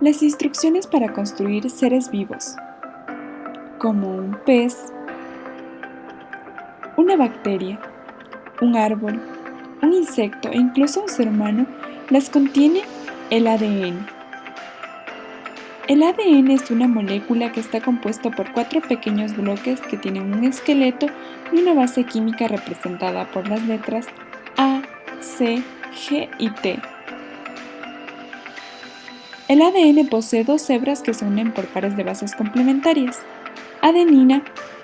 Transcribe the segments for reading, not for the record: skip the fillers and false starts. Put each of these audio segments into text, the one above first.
Las instrucciones para construir seres vivos, como un pez, una bacteria, un árbol, un insecto e incluso un ser humano, las contiene el ADN. El ADN es una molécula que está compuesta por 4 pequeños bloques que tienen un esqueleto y una base química representada por las letras A, C, G y T. El ADN posee 2 hebras que se unen por pares de bases complementarias. Adenina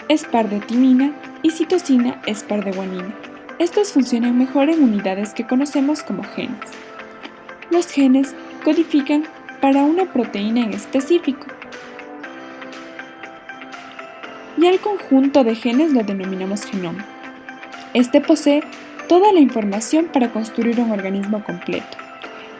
es par de timina y citosina es par de guanina. Estos funcionan mejor en unidades que conocemos como genes. Los genes codifican para una proteína en específico, y al conjunto de genes lo denominamos genoma. Este posee toda la información para construir un organismo completo.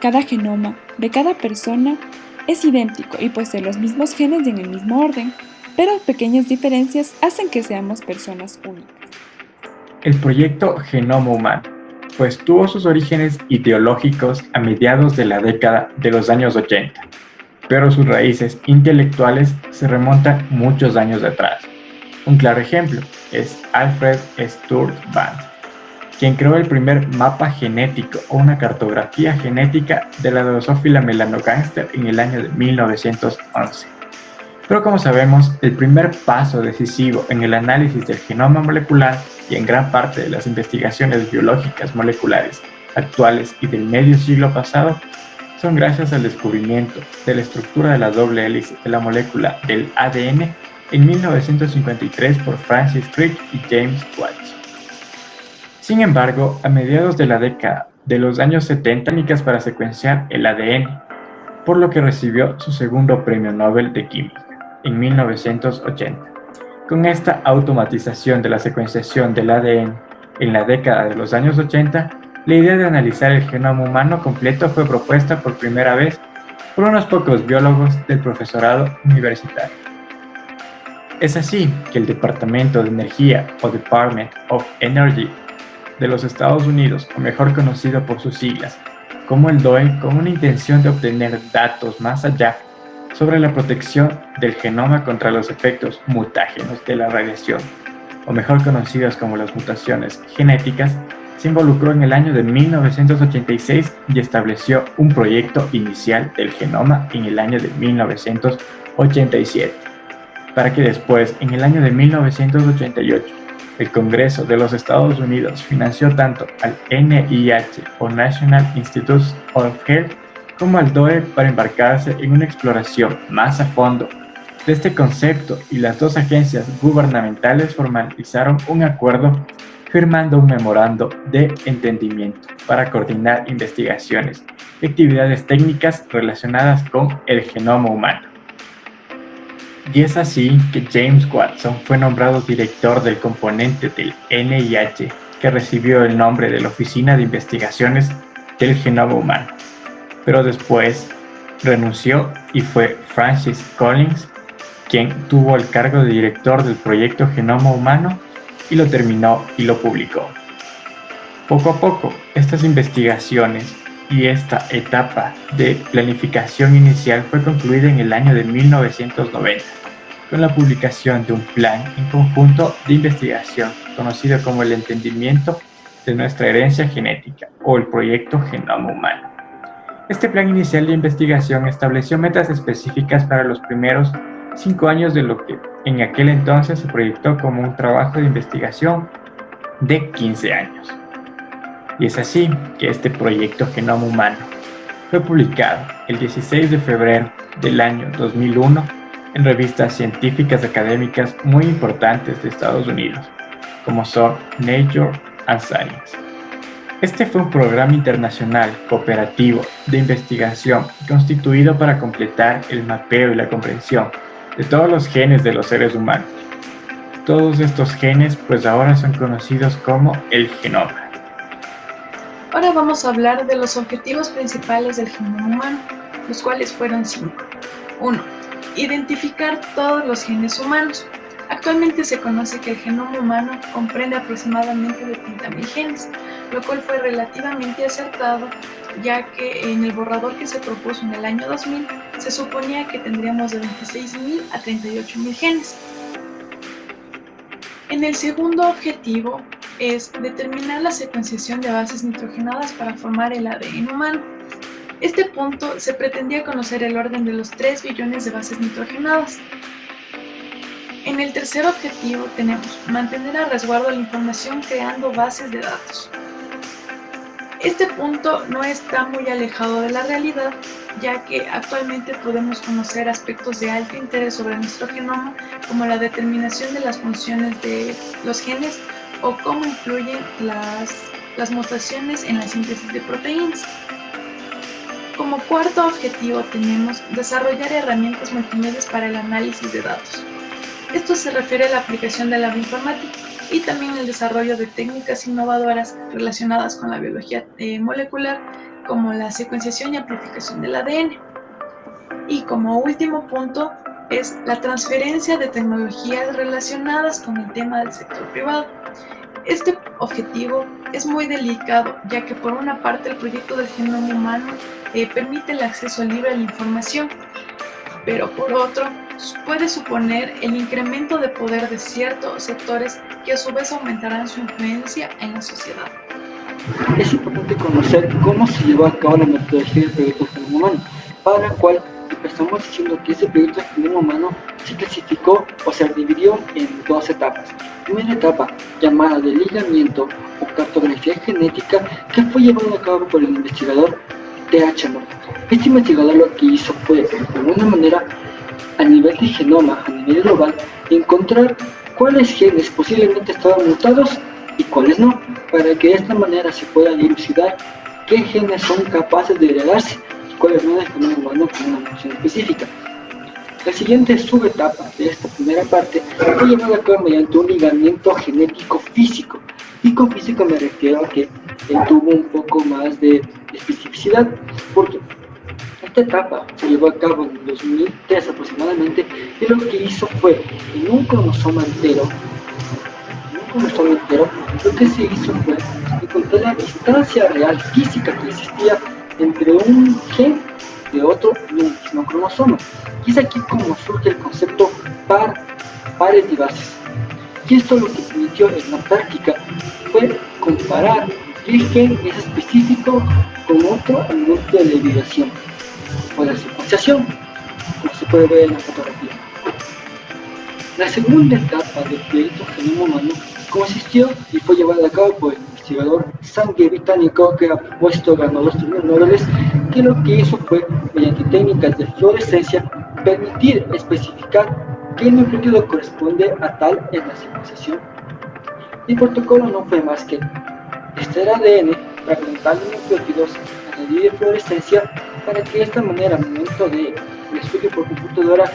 Cada genoma de cada persona es idéntico y posee los mismos genes en el mismo orden, pero pequeñas diferencias hacen que seamos personas únicas. El proyecto Genoma Humano, pues tuvo sus orígenes ideológicos a mediados de la década de los años 80, pero sus raíces intelectuales se remontan muchos años atrás. Un claro ejemplo es Alfred Sturtevant, quien creó el primer mapa genético o una cartografía genética de la Drosophila melanogaster en el año de 1911. Pero como sabemos, el primer paso decisivo en el análisis del genoma molecular y en gran parte de las investigaciones biológicas moleculares actuales y del medio siglo pasado son gracias al descubrimiento de la estructura de la doble hélice de la molécula del ADN en 1953 por Francis Crick y James Watt. Sin embargo, a mediados de la década de los años 70, técnicas para secuenciar el ADN, por lo que recibió su segundo premio Nobel de Química en 1980. Con esta automatización de la secuenciación del ADN en la década de los años 80, la idea de analizar el genoma humano completo fue propuesta por primera vez por unos pocos biólogos del profesorado universitario. Es así que el Departamento de Energía o Department of Energy de los Estados Unidos, o mejor conocido por sus siglas como el DOE, con una intención de obtener datos más allá sobre la protección del genoma contra los efectos mutágenos de la radiación, o mejor conocidas como las mutaciones genéticas, se involucró en el año de 1986 y estableció un proyecto inicial del genoma en el año de 1987, para que después, en el año de 1988, el Congreso de los Estados Unidos financió tanto al NIH o National Institutes of Health como al DOE para embarcarse en una exploración más a fondo de este concepto, y las dos agencias gubernamentales formalizaron un acuerdo firmando un memorando de entendimiento para coordinar investigaciones y actividades técnicas relacionadas con el genoma humano. Y es así que James Watson fue nombrado director del componente del NIH que recibió el nombre de la Oficina de Investigaciones del Genoma Humano. Pero después renunció y fue Francis Collins quien tuvo el cargo de director del proyecto Genoma Humano y lo terminó y lo publicó. Poco a poco, estas investigaciones y esta etapa de planificación inicial fue concluida en el año de 1990, con la publicación de un plan en conjunto de investigación, conocido como el Entendimiento de nuestra herencia genética o el Proyecto Genoma Humano. Este plan inicial de investigación estableció metas específicas para los primeros 5 años de lo que en aquel entonces se proyectó como un trabajo de investigación de 15 años. Y es así que este proyecto Genoma Humano fue publicado el 16 de febrero del año 2001 en revistas científicas académicas muy importantes de Estados Unidos, como son Nature and Science. Este fue un programa internacional cooperativo de investigación constituido para completar el mapeo y la comprensión de todos los genes de los seres humanos. Todos estos genes pues ahora son conocidos como el genoma. Ahora vamos a hablar de los objetivos principales del genoma humano, los cuales fueron 5. 1. Identificar todos los genes humanos. Actualmente se conoce que el genoma humano comprende aproximadamente de 30.000 genes, lo cual fue relativamente acertado ya que en el borrador que se propuso en el año 2000 se suponía que tendríamos de 26.000 a 38.000 genes. En el segundo objetivo es determinar la secuenciación de bases nitrogenadas para formar el ADN humano. Este punto se pretendía conocer el orden de los 3 billones de bases nitrogenadas. En el tercer objetivo tenemos mantener a resguardo la información creando bases de datos. Este punto no está muy alejado de la realidad, ya que actualmente podemos conocer aspectos de alto interés sobre nuestro genoma, como la determinación de las funciones de los genes o cómo influyen las mutaciones en la síntesis de proteínas. Como cuarto objetivo tenemos desarrollar herramientas multimedia para el análisis de datos. Esto se refiere a la aplicación de la bioinformática y también el desarrollo de técnicas innovadoras relacionadas con la biología molecular, como la secuenciación y amplificación del ADN. Y como último punto es la transferencia de tecnologías relacionadas con el tema del sector privado. Este objetivo es muy delicado, ya que por una parte el proyecto del genoma humano permite el acceso libre a la información, pero por otro puede suponer el incremento de poder de ciertos sectores que a su vez aumentarán su influencia en la sociedad. Es importante conocer cómo se llevó a cabo la metodología del proyecto Genoma Humano, para la cual empezamos diciendo que ese proyecto Genoma Humano se clasificó o se dividió en 2 etapas. Primera etapa, llamada de ligamiento o cartografía genética, que fue llevada a cabo por el investigador T.H. Morgan. Este investigador lo que hizo fue, de alguna manera, a nivel de genoma, a nivel global, encontrar cuáles genes posiblemente estaban mutados y cuáles no, para que de esta manera se pueda dilucidar qué genes son capaces de heredarse y cuáles no del genoma humano con una función específica. La siguiente subetapa de esta primera parte fue llevada a cabo mediante un ligamiento genético físico. Y con físico me refiero a que tuvo un poco más de especificidad, porque esta etapa se llevó a cabo en 2003 aproximadamente, y lo que hizo fue, en un cromosoma entero, lo que se hizo fue encontrar la distancia real física que existía entre un gen de otro en un mismo cromosoma. Y es aquí como surge el concepto pares y bases. Y esto lo que permitió en la práctica fue comparar qué gen es específico con otro al momento de la hibridación o la secuenciación, como se puede ver en la fotografía. La segunda etapa del proyecto Genoma Humano consistió y fue llevada a cabo por el investigador sangue británico que a propósito ganó los premios Nobel, que lo que hizo fue, mediante técnicas de fluorescencia, permitir especificar qué nucleótido corresponde a tal en la secuenciación. El protocolo no fue más que extraer ADN, fragmentar los nucleótidos, añadir fluorescencia, para que de esta manera, al momento del estudio por computadora,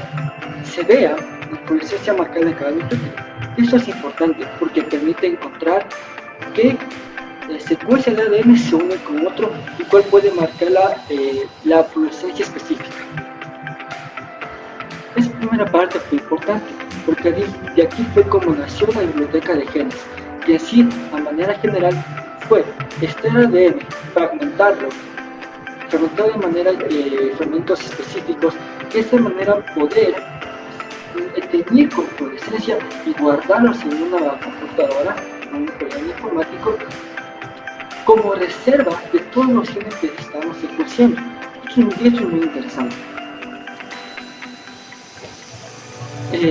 se vea la fluorescencia marcada de cada nucleótido. Esto es importante porque permite encontrar qué secuencia de ADN se une con otro y cuál puede marcar la fluorescencia específica. Esta primera parte fue importante porque de aquí fue como nació la biblioteca de genes, y así, a manera general, fue extraer ADN, fragmentarlo, fragmentar de manera fragmentos específicos, de esta manera poder tener con fluorescencia y guardarlos en una computadora, en un programa informático, como reserva de todos los genes que estamos secuenciando. Y esto es muy interesante.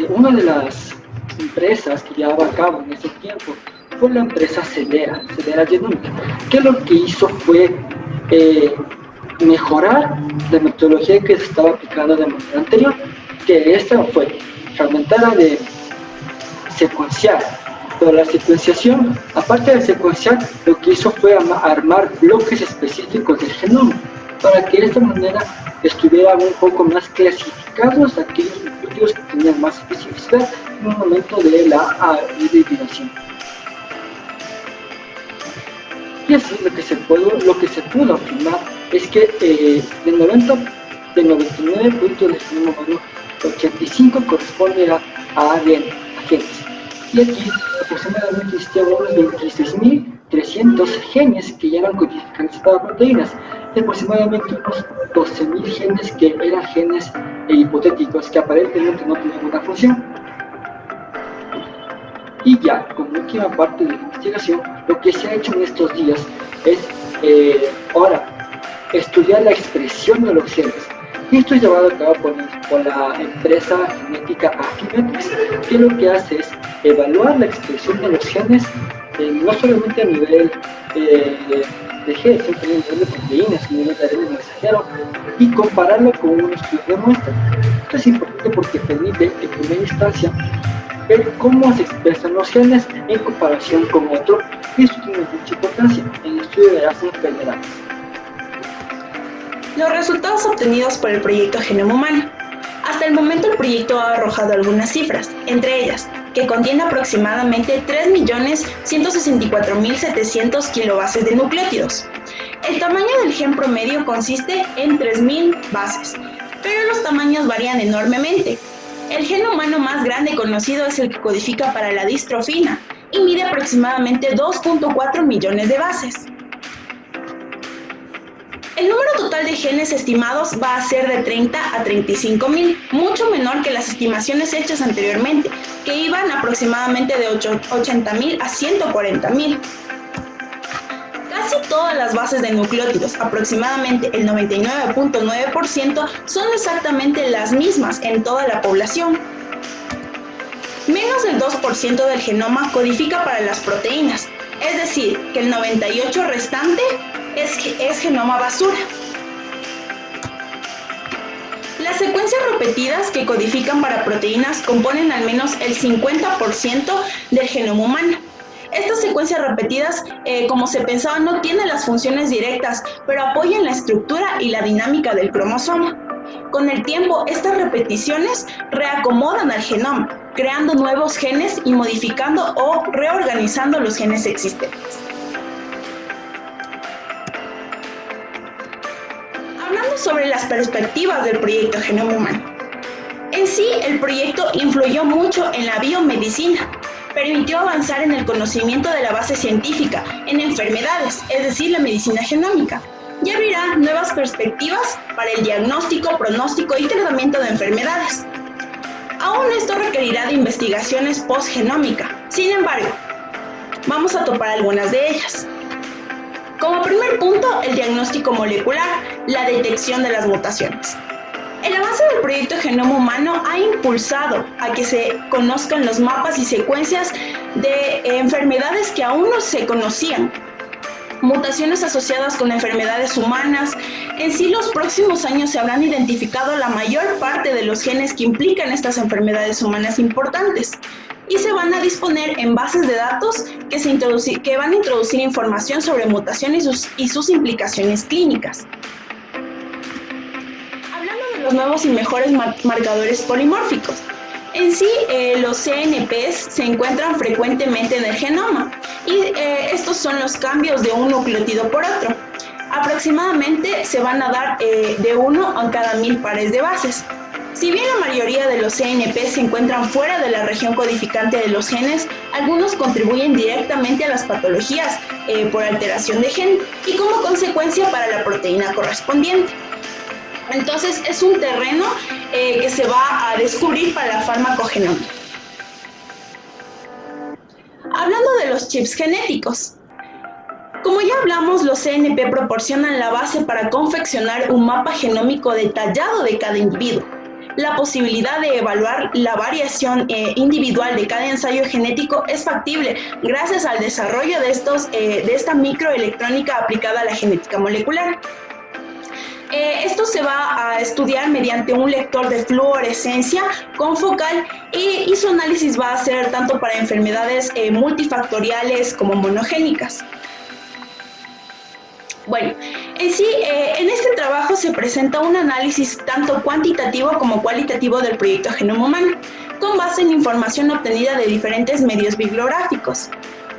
Una de las empresas que llevaba a cabo en ese tiempo fue la empresa Celera Genomics, que lo que hizo fue mejorar la metodología que se estaba aplicando de manera anterior, que esta fue fragmentar ADN, secuenciar, pero la secuenciación, aparte de secuenciar, lo que hizo fue armar bloques específicos del genoma, para que de esta manera estuvieran un poco más clasificados aquellos nucleótidos que tenían más especificidad en un momento de la hibridación. Y así lo que se pudo afirmar es que del 99 puntos del genoma humano, 85 corresponde a ADN, a genes. Y aquí aproximadamente existían unos 26.000 300 genes que ya eran codificantes para proteínas, y aproximadamente unos 12.000 genes que eran genes hipotéticos que aparentemente no tenían una función. Y ya, como última parte de la investigación, lo que se ha hecho en estos días es ahora estudiar la expresión de los genes. Y esto es llevado a cabo por la empresa genética Affymetrix, que lo que hace es evaluar la expresión de los genes, no solamente a nivel de genes, sino también a nivel de proteínas, a nivel de ADN mensajero, y compararlo con un estudio de muestra. Esto es importante porque permite, en primera instancia, ver cómo se expresan los genes en comparación con otro, y esto tiene mucha importancia en el estudio de las enfermedades. Los resultados obtenidos por el proyecto Genoma Humano. Hasta el momento el proyecto ha arrojado algunas cifras, entre ellas, que contiene aproximadamente 3.164.700 kilobases de nucleótidos. El tamaño del gen promedio consiste en 3.000 bases, pero los tamaños varían enormemente. El gen humano más grande conocido es el que codifica para la distrofina y mide aproximadamente 2.4 millones de bases. El número total de genes estimados va a ser de 30 a 35.000, mucho menor que las estimaciones hechas anteriormente, que iban aproximadamente de 80.000 a 140.000. Casi todas las bases de nucleótidos, aproximadamente el 99.9%, son exactamente las mismas en toda la población. Menos del 2% del genoma codifica para las proteínas, es decir, que el 98% restante es genoma basura. Las secuencias repetidas que codifican para proteínas componen al menos el 50% del genoma humano. Estas secuencias repetidas, como se pensaba, no tienen las funciones directas, pero apoyan la estructura y la dinámica del cromosoma. Con el tiempo, estas repeticiones reacomodan al genoma, creando nuevos genes y modificando o reorganizando los genes existentes. Hablando sobre las perspectivas del proyecto Genoma Humano. En sí, el proyecto influyó mucho en la biomedicina. Permitió avanzar en el conocimiento de la base científica en enfermedades, es decir, la medicina genómica, y abrirá nuevas perspectivas para el diagnóstico, pronóstico y tratamiento de enfermedades. Aún esto requerirá de investigaciones postgenómicas. Sin embargo, vamos a topar algunas de ellas. Como primer punto, el diagnóstico molecular, la detección de las mutaciones. El avance del proyecto Genoma Humano ha impulsado a que se conozcan los mapas y secuencias de enfermedades que aún no se conocían, mutaciones asociadas con enfermedades humanas. En sí, los próximos años se habrán identificado la mayor parte de los genes que implican estas enfermedades humanas importantes y se van a disponer en bases de datos que van a introducir información sobre mutaciones y sus implicaciones clínicas. Los nuevos y mejores marcadores polimórficos. En sí, los CNPs se encuentran frecuentemente en el genoma y estos son los cambios de un nucleótido por otro. Aproximadamente se van a dar de 1 a cada 1000 pares de bases. Si bien la mayoría de los CNPs se encuentran fuera de la región codificante de los genes, algunos contribuyen directamente a las patologías por alteración de gen y como consecuencia para la proteína correspondiente. Entonces es un terreno que se va a descubrir para la farmacogenomía. Hablando de los chips genéticos. Como ya hablamos, los CNP proporcionan la base para confeccionar un mapa genómico detallado de cada individuo. La posibilidad de evaluar la variación individual de cada ensayo genético es factible gracias al desarrollo de esta microelectrónica aplicada a la genética molecular. Esto se va a estudiar mediante un lector de fluorescencia confocal y su análisis va a ser tanto para enfermedades multifactoriales como monogénicas. Bueno, en sí, en este trabajo se presenta un análisis tanto cuantitativo como cualitativo del proyecto Genoma Humano, con base en información obtenida de diferentes medios bibliográficos.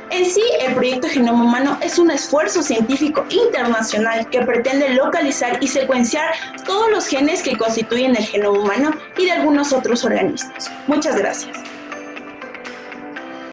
En sí, el proyecto Genoma Humano es un esfuerzo científico internacional que pretende localizar y secuenciar todos los genes que constituyen el genoma humano y de algunos otros organismos. Muchas gracias.